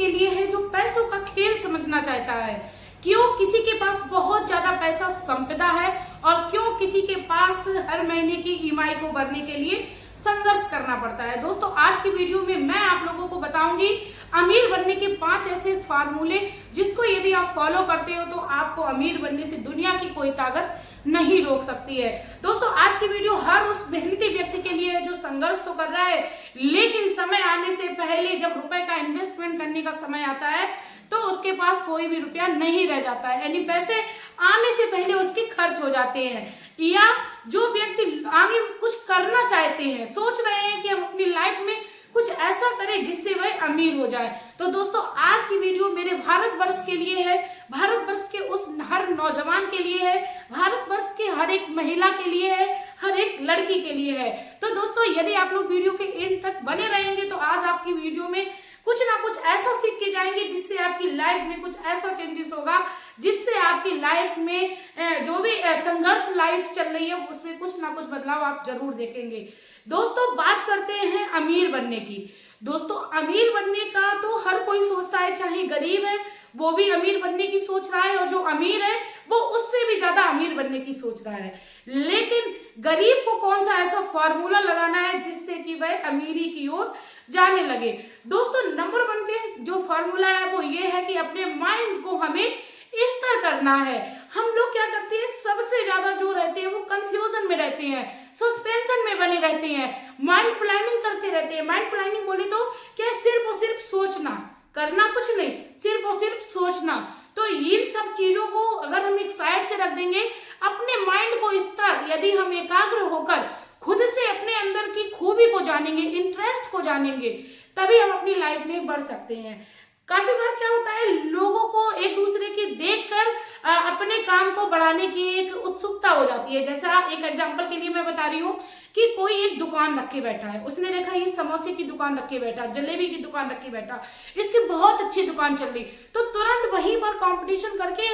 के लिए है जो पैसों का खेल समझना चाहता है। क्यों किसी के पास बहुत ज्यादा पैसा संपदा है और क्यों किसी के पास हर महीने की ईएमआई को भरने के लिए संघर्ष करना पड़ता है। दोस्तों आज की वीडियो में मैं आप लोगों को बताऊंगी अमीर बनने के 5 ऐसे फार्मूले जिसको यदि आप फॉलो करते हो तो आपको अमीर बनने से दुनिया की कोई ताकत नहीं रोक सकती है। दोस्तों आज की वीडियो हर उस मेहनती व्यक्ति के लिए है जो संघर्ष तो कर रहा है, लेकिन समय आने से पहले जब रुपए का इन्वेस्टमेंट करने का समय आता है तो उसके पास कोई भी रुपया नहीं रह जाता है, यानी पैसे आने से पहले उसके खर्च हो जाते हैं। या जो व्यक्ति आगे कुछ करना चाहते हैं, सोच रहे हैं कि हम अपनी लाइफ में कुछ ऐसा करें जिससे वह अमीर हो जाए। तो दोस्तों आज की वीडियो मेरे भारतवर्ष के लिए है, भारतवर्ष के उस हर नौजवान के लिए है, भारतवर्ष के हर एक महिला के लिए है, हर एक लड़की के लिए है। तो दोस्तों यदि आप लोग वीडियो के एंड तक बने रहेंगे तो आज आपकी वीडियो में कुछ ना कुछ ऐसा सीख के जाएंगे जिससे आपकी लाइफ में कुछ ऐसा चेंजेस होगा जिससे आपकी लाइफ में जो भी संघर्ष लाइफ चल रही है उसमें कुछ ना कुछ बदलाव आप जरूर देखेंगे। दोस्तों बात करते हैं अमीर बनने की। दोस्तों अमीर बनने का तो हर कोई सोचता है, चाहे गरीब है वो भी अमीर बनने की सोच रहा है और जो अमीर है वो उससे भी ज्यादा अमीर बनने की सोच रहा है। लेकिन गरीब को कौन सा ऐसा फॉर्मूला लगाना है जिससे कि वह अमीरी की ओर जाने लगे। दोस्तों नंबर 1 पे जो फॉर्मूला है वो ये है कि अपने माइंड को हमें स्थिर करना है। हम लोग क्या करते हैं, सबसे ज्यादा जो रहते हैं वो कंफ्यूजन में रहते हैं, सस्पेंशन में बने रहते हैं, माइंड प्लानिंग करते रहते हैं। माइंड प्लानिंग बोले तो क्या, सिर्फ और सिर्फ सोचना, करना कुछ नहीं, सिर्फ और सिर्फ सोचना। तो इन सब चीजों को अगर हम एक साइड से रख देंगे, अपने माइंड को स्थिर यदि हम एकाग्र होकर खुद से अपने अंदर की खूबी को जानेंगे, इंटरेस्ट को जानेंगे, तभी हम अपनी लाइफ में बढ़ सकते हैं। काफी बार क्या होता है, लोगों को एक दूसरे की देखकर अपने काम को बढ़ाने की एक उत्सुकता हो जाती है। जैसा एक एग्जांपल के लिए मैं बता रही हूँ कि कोई एक दुकान रख के बैठा है, उसने देखा ये समोसे की दुकान रख के बैठा, जलेबी की दुकान रख के बैठा, इसकी बहुत अच्छी दुकान चल रही, तो तुरंत वहीं पर कंपटीशन करके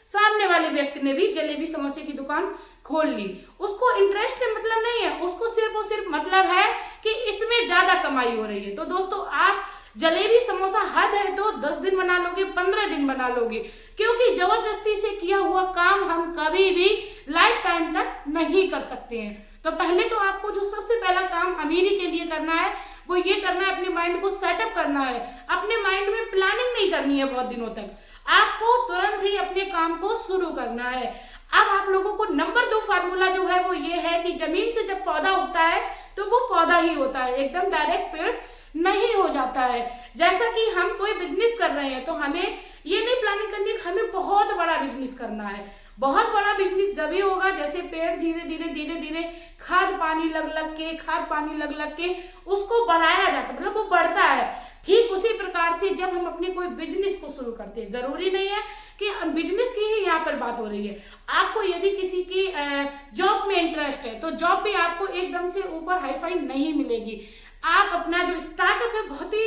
सामने वाले व्यक्ति ने भी जलेबी समोसे की दुकान खोल ली। उसको इंटरेस्ट का मतलब नहीं है, उसको सिर्फ और सिर्फ मतलब है कि इसमें ज्यादा कमाई हो रही है। तो दोस्तों आप जलेबी समोसा हद है तो 10 दिन बना लोगे, 15 दिन बना लोगे, क्योंकि जबरदस्ती से किया हुआ काम हम कभी भी लाइफ टाइम तक नहीं कर सकते हैं। तो पहले तो आपको जो सबसे पहला काम अमीरी के लिए करना है वो ये करना है, अपने माइंड को सेटअप करना है। अपने माइंड में प्लानिंग नहीं करनी है बहुत दिनों तक, आपको तुरंत ही अपने काम को शुरू करना है। अब आप लोगों को नंबर 2 फार्मूला जो है वो ये है कि जमीन से जब पौधा उगता है तो वो पौधा ही होता है, एकदम डायरेक्ट पेड़ नहीं हो जाता है। जैसा कि हम कोई बिजनेस कर रहे हैं तो हमें ये नहीं प्लानिंग करनी है हमें बहुत बड़ा बिजनेस करना है। बहुत बड़ा बिजनेस जब ही होगा जैसे पेड़ धीरे धीरे खाद पानी लग के उसको बढ़ाया जाता है, मतलब वो बढ़ता है। ठीक उसी प्रकार से जब हम अपने कोई बिजनेस को शुरू करते हैं, जरूरी नहीं है कि बिजनेस की ही यहाँ पर बात हो रही है, आपको यदि किसी की जॉब में इंटरेस्ट है तो जॉब भी आपको एकदम से ऊपर हाईफाई नहीं मिलेगी। आप अपना जो स्टार्टअप है बहुत ही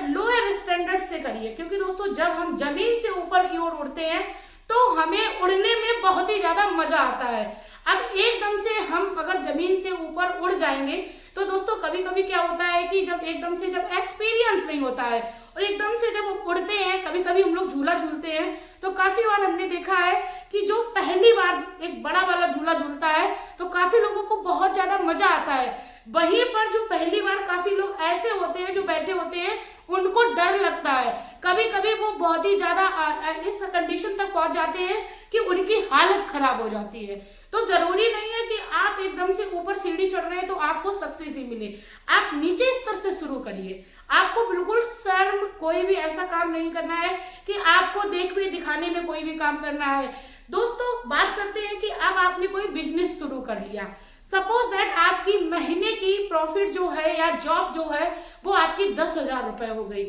लोअर स्टैंडर्ड से करिए, क्योंकि दोस्तों जब हम जमीन से ऊपर की ओर उड़ते हैं तो हमें उड़ने में बहुत ही ज्यादा मजा आता है। अब एकदम से हम अगर जमीन से ऊपर उड़ जाएंगे तो दोस्तों कभी कभी क्या होता है कि जब एकदम से जब एक्सपीरियंस नहीं होता है और एकदम से जब उड़ते हैं, कभी कभी हम लोग झूला झूलते हैं तो काफी बार हमने देखा है कि जो पहली बार एक बड़ा वाला झूला झूलता है तो काफी लोगों को बहुत ज्यादा मजा आता है। वहीं पर जो पहली बार काफी लोग ऐसे होते हैं जो बैठे होते हैं उनको डर लगता है, कभी कभी वो बहुत ही ज्यादा इस कंडीशन तक पहुंच जाते हैं कि उनकी हालत खराब हो जाती है। तो जरूरी नहीं है कि आप एकदम से ऊपर सीढ़ी चढ़ रहे हैं तो आपको सक्सेस ही मिले, आप नीचे स्तर से शुरू करिए। आपको बिल्कुल शर्म कोई भी ऐसा काम नहीं करना है कि आपको दिखाने में कोई भी काम करना है। दोस्तों बात करते हैं कि अब आपने कोई बिजनेस शुरू कर लिया, सपोज दैट आपकी महीने की प्रॉफिट जो है या जॉब जो है वो आपकी 10,000 रुपए हो गई।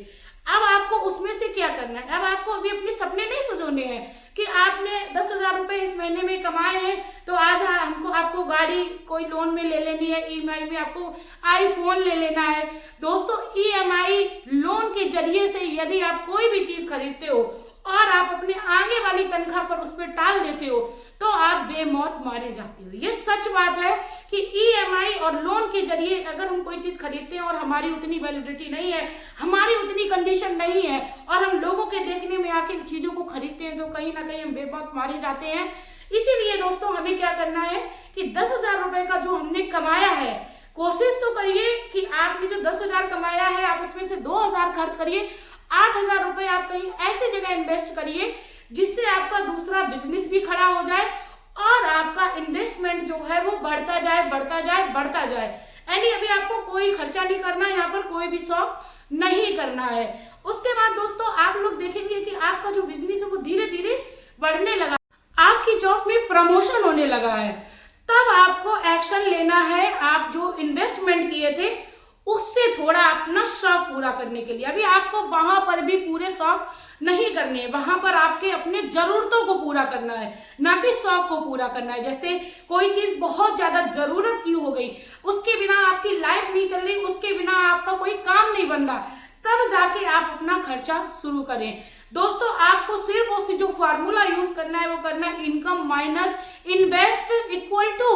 अब आपको उसमें से क्या करना है, अब आपको अभी अपने सपने नहीं सजोने हैं कि आपने 10,000 रुपए इस महीने में कमाए हैं तो आज आपको गाड़ी कोई लोन में ले लेनी है, ईएमआई में आपको आईफोन ले लेना है। दोस्तों ईएमआई लोन के जरिए से यदि आप कोई भी चीज खरीदते हो और आप अपने आगे वाली तनख्वाह पर उस पर टाल देते हो तो आप बेमौत मारे जाते हो। ये सच बात है कि ईएमआई और लोन के जरिए अगर हम कोई चीज खरीदते हैं और हमारी उतनी वैलिडिटी नहीं है, हमारी उतनी कंडीशन नहीं है और हम लोगों के देखने में आके चीजों को खरीदते हैं तो कहीं ना कहीं हम बेमौत मारे जाते हैं। इसीलिए दोस्तों हमें क्या करना है कि 10,000 रुपए का जो हमने कमाया है, कोशिश तो करिए कि आपने जो 10,000 कमाया है आप उसमें से 2,000 खर्च करिए, 8,000 रुपए आप कहीं ऐसी जगह इन्वेस्ट करिए जिससे आपका दूसरा बिजनेस भी खड़ा हो जाए और आपका इन्वेस्टमेंट जो है वो बढ़ता जाए बढ़ता जाए बढ़ता जाए। यानी अभी आपको कोई खर्चा नहीं करना, यहाँ पर कोई भी शौक नहीं करना है। उसके बाद दोस्तों आप लोग देखेंगे कि आपका जो बिजनेस है वो धीरे धीरे बढ़ने लगा, आपकी जॉब में प्रमोशन होने लगा है, तब आपको एक्शन लेना है। आप जो इन्वेस्टमेंट किए थे उससे थोड़ा अपना शौक पूरा करने के लिए, अभी आपको वहां पर भी पूरे शौक नहीं करने हैं, वहां पर आपके अपने जरूरतों को पूरा करना है, ना कि शौक को पूरा करना है। जैसे कोई चीज बहुत ज्यादा जरूरत की हो गई, उसके बिना आपकी लाइफ नहीं चल रही, उसके बिना आपका कोई काम नहीं बन रहा, तब जाके आप अपना खर्चा शुरू करें। दोस्तों आपको सिर्फ और सिर्फ जो फार्मूला यूज करना है वो करना है income minus invest equal to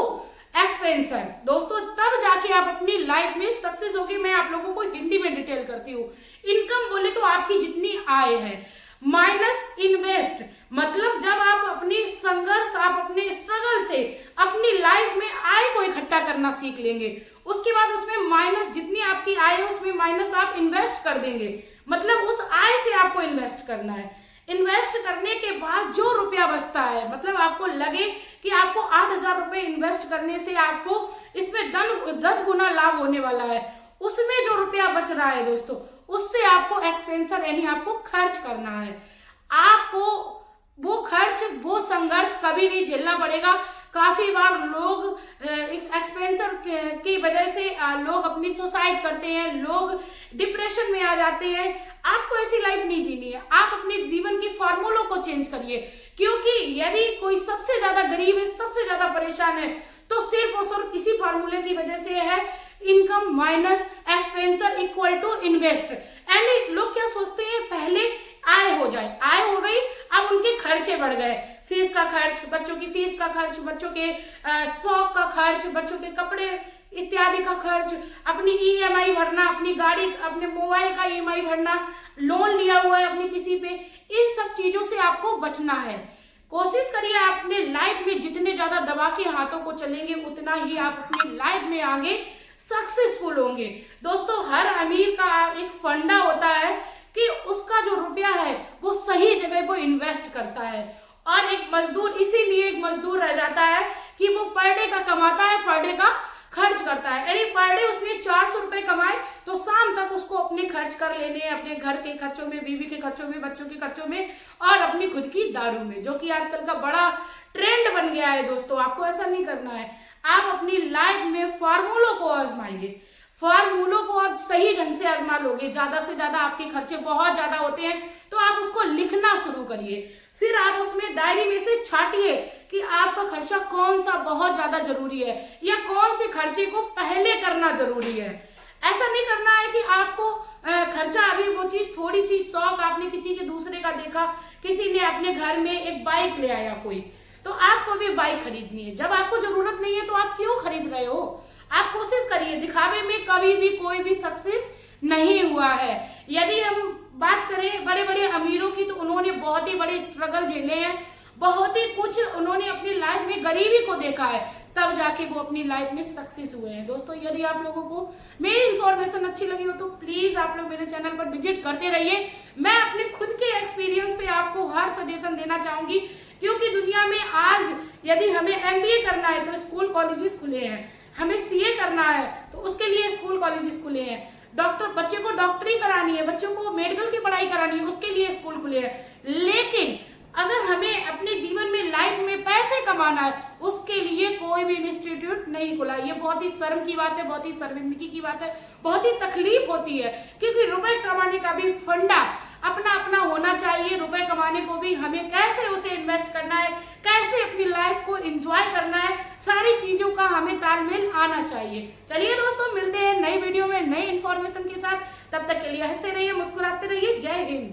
expansion. दोस्तों तब जाके आप अपनी लाइफ में सक्सेस होगी। मैं आप लोगों को हिंदी में डिटेल करती हूँ। इनकम बोले तो आपकी जितनी आय है, माइनस इन्वेस्ट मतलब जब आप अपनी संघर्ष, आप अपने स्ट्रगल से अपनी लाइफ में आय को इकट्ठा करना सीख लेंगे, उसके बाद उसमें माइनस जितनी आपकी आय है उसमें माइनस आप इन्वेस्ट कर देंगे, मतलब उस आय से आपको इन्वेस्ट करना है। इन्वेस्ट करने के बाद जो रुपया बचता है, मतलब आपको लगे कि आपको 8,000 रुपए इन्वेस्ट करने से आपको इसमें 10 गुना लाभ होने वाला है, उसमें जो रुपया बच रहा है दोस्तों उससे आपको एक्सपेंशन यानी आपको खर्च करना है। आपको वो खर्च, वो संघर्ष कभी नहीं झेलना पड़ेगा। काफी बार लोग एक्सपेंशन की वजह से लोग अपनी सुसाइड करते हैं, लोग डिप्रेशन में आ जाते हैं। आपको ऐसी लाइफ नहीं जीनी है, आप अपने जीवन की फॉर्मूलों को चेंज करिए, क्योंकि यदि कोई सबसे ज्यादा गरीब है, सबसे ज्यादा परेशान है तो सिर्फ और सिर्फ इसी फॉर्मूले की वजह से है income minus expansion equal to invest. यानी लोग क्या सोचते हैं, पहले आय हो जाए, आय हो गई, अब उनके खर्चे बढ़ गए, फीस का खर्च, बच्चों की फीस का खर्च, बच्चों के शौक का खर्च, बच्चों के कपड़े इत्यादि का खर्च, अपनी ईएमआई भरना, अपनी गाड़ी, अपने मोबाइल का ईएमआई भरना, लोन लिया हुआ है अपनी किसी पे, इन सब चीजों से आपको बचना है। कोशिश करिए अपने लाइफ में जितने ज्यादा दबा के हाथों को चलेंगे उतना ही आप अपनी लाइफ में आगे सक्सेसफुल होंगे। दोस्तों हर अमीर का एक फंडा होता है कि उसका जो रुपया है वो सही जगह वो इन्वेस्ट करता है, और एक मजदूर इसीलिए एक मजदूर रह जाता है कि वो पर डे का कमाता है, पर डे का खर्च करता है। यानी पर डे उसने 400 रुपए कमाए तो शाम तक उसको अपने खर्च कर लेने, अपने घर के खर्चों में, बीवी के खर्चों में, बच्चों के खर्चों में और अपनी खुद की दारू में, जो कि आजकल का बड़ा ट्रेंड बन गया है। दोस्तों आपको ऐसा नहीं करना है, आप अपनी लाइफ में फार्मूलों को आजमाइए, फार्मूलों को आप सही ढंग से आजमा लोगे। ज्यादा से ज्यादा आपके खर्चे बहुत ज्यादा होते हैं तो आप उसको लिखना शुरू करिए, फिर आप उसमें डायरी में से छाटिए कि आपका खर्चा कौन सा बहुत ज्यादा जरूरी है या कौन से खर्चे को पहले करना जरूरी है। ऐसा नहीं करना है कि आपको खर्चा अभी वो चीज थोड़ी सी शौक आपने किसी के दूसरे का देखा, किसी ने अपने घर में एक बाइक ले आया कोई, तो आपको भी बाइक खरीदनी है। जब आपको जरूरत नहीं है तो आप क्यों खरीद रहे हो? आप कोशिश करिए, दिखावे में कभी भी कोई भी सक्सेस नहीं हुआ है। यदि हम बात करें बड़े बड़े अमीरों की तो उन्होंने बहुत ही बड़े स्ट्रगल झेले हैं, बहुत ही कुछ उन्होंने अपनी लाइफ में गरीबी को देखा है, तब जाके वो अपनी लाइफ में सक्सेस हुए हैं। दोस्तों यदि आप लोगों को मेरी इन्फॉर्मेशन अच्छी लगी हो तो प्लीज आप लोग मेरे चैनल पर विजिट करते रहिए। मैं अपने खुद के एक्सपीरियंस पे आपको हर सजेशन देना चाहूंगी, क्योंकि दुनिया में आज यदि हमें MBA करना है तो स्कूल कॉलेजेस खुले हैं, हमें CA करना है तो उसके लिए स्कूल कॉलेजेस खुले हैं, डॉक्टर, बच्चे को डॉक्टरी करानी है, बच्चों को मेडिकल की पढ़ाई करानी है, उसके लिए स्कूल खुले हैं। लेकिन अगर हमें अपने जीवन में, लाइफ में पैसे कमाना है, उसके लिए कोई भी इंस्टीट्यूट नहीं खुला। ये बहुत ही शर्म की बात है, बहुत ही शर्मिंदगी की बात है, बहुत ही तकलीफ होती है, क्योंकि रुपए कमाने का भी फंडा अपना अपना होना चाहिए। रुपए कमाने को भी हमें कैसे उसे इन्वेस्ट करना है, कैसे अपनी लाइफ को एंजॉय करना है, सारी चीजों का हमें तालमेल आना चाहिए। चलिए दोस्तों, मिलते हैं नई वीडियो में नई इन्फॉर्मेशन के साथ। तब तक के लिए हंसते रहिए, मुस्कुराते रहिए। जय हिंद।